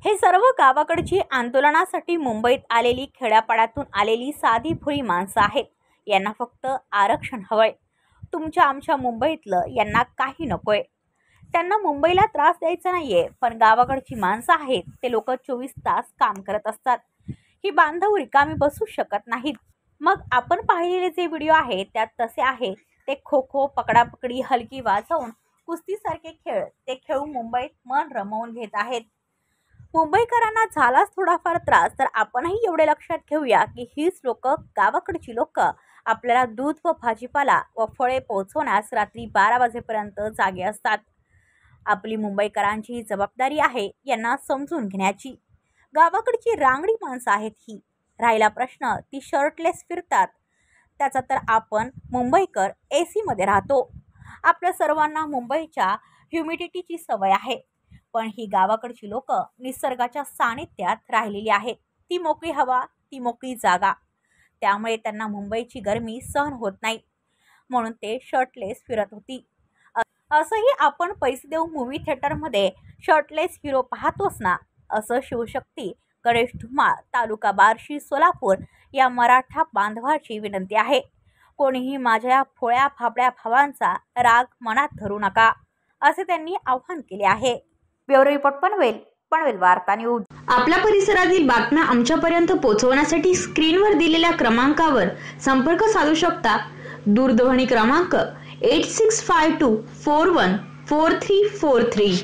हे सर्व गावाकडची आंदोलनासाठी मुंबईत आलेली, खेड्यापाड्यातून आलेली साधी भोळी माणसं आहेत। यांना फक्त आरक्षण हवंय। तुमच्या आमच्या मुंबईतलं यांना काही नकोय। त्यांना मुंबईला त्रास द्यायचा नाहीये, पण गावाकडची माणसं आहेत ते लोक 24 तास काम करत असतात। ही बांधव रिकामी बसू शकत नाहीत। मग आपण पाहिलेले जे व्हिडिओ आहेत त्यात तसे आहे ते खो खो, पकडापकडी, हलकी वाजवून कुस्तीसारखे खेळ ते खेळून मुंबईत मन रमवून घेत आहेत। मुंबईकरांना झालाच थोडाफार त्रास तर आपणही एवढे लक्षात घेऊया की हीच लोक, गावाकडची लोक, आपल्याला दूध व भाजीपाला व फळे पोहोचवण्यास रात्री 12 वाजेपर्यंत जागे असतात। आपली मुंबईकरांची जबाबदारी आहे यांना समजून घेण्याची। गावाकडची रांगडी माणसं आहेत ही। राहिला प्रश्न ती शर्टलेस फिरतात त्याचा, तर आपण मुंबईकर AC मध्ये राहतो। आपल्या सर्वांना मुंबईच्या ह्युमिडिटीची सवय आहे, पण ही गावाकडची लोक निसर्गाच्या सानिध्यात राहिलेली आहेत। ती मोकळी हवा, ती मोकळी जागा, त्यामुळे त्यांना मुंबईची गरमी सहन होत नाही, म्हणून ते शर्टलेस फिरत होती। असंही आपण पैसे देऊ मूवी थिएटरमध्ये शर्टलेस हिरो पाहतोच ना, असं शिवशक्ती गणेश धुमाळ, तालुका बार्शी, सोलापूर या मराठा बांधवाची विनंती आहे। कोणीही माझ्या या भोळ्या फाबड्या भावांचा राग मनात धरू नका, असे त्यांनी आवाहन केले आहे। ब्युरो रिपोर्ट पनवेल वार्ता न्यूज। आपल्या परिसरातील बातम्या आमच्यापर्यंत पोहोचवण्यासाठी स्क्रीनवर दिलेल्या क्रमांकावर संपर्क साधू शकता। दूरध्वनी क्रमांक 8652414343।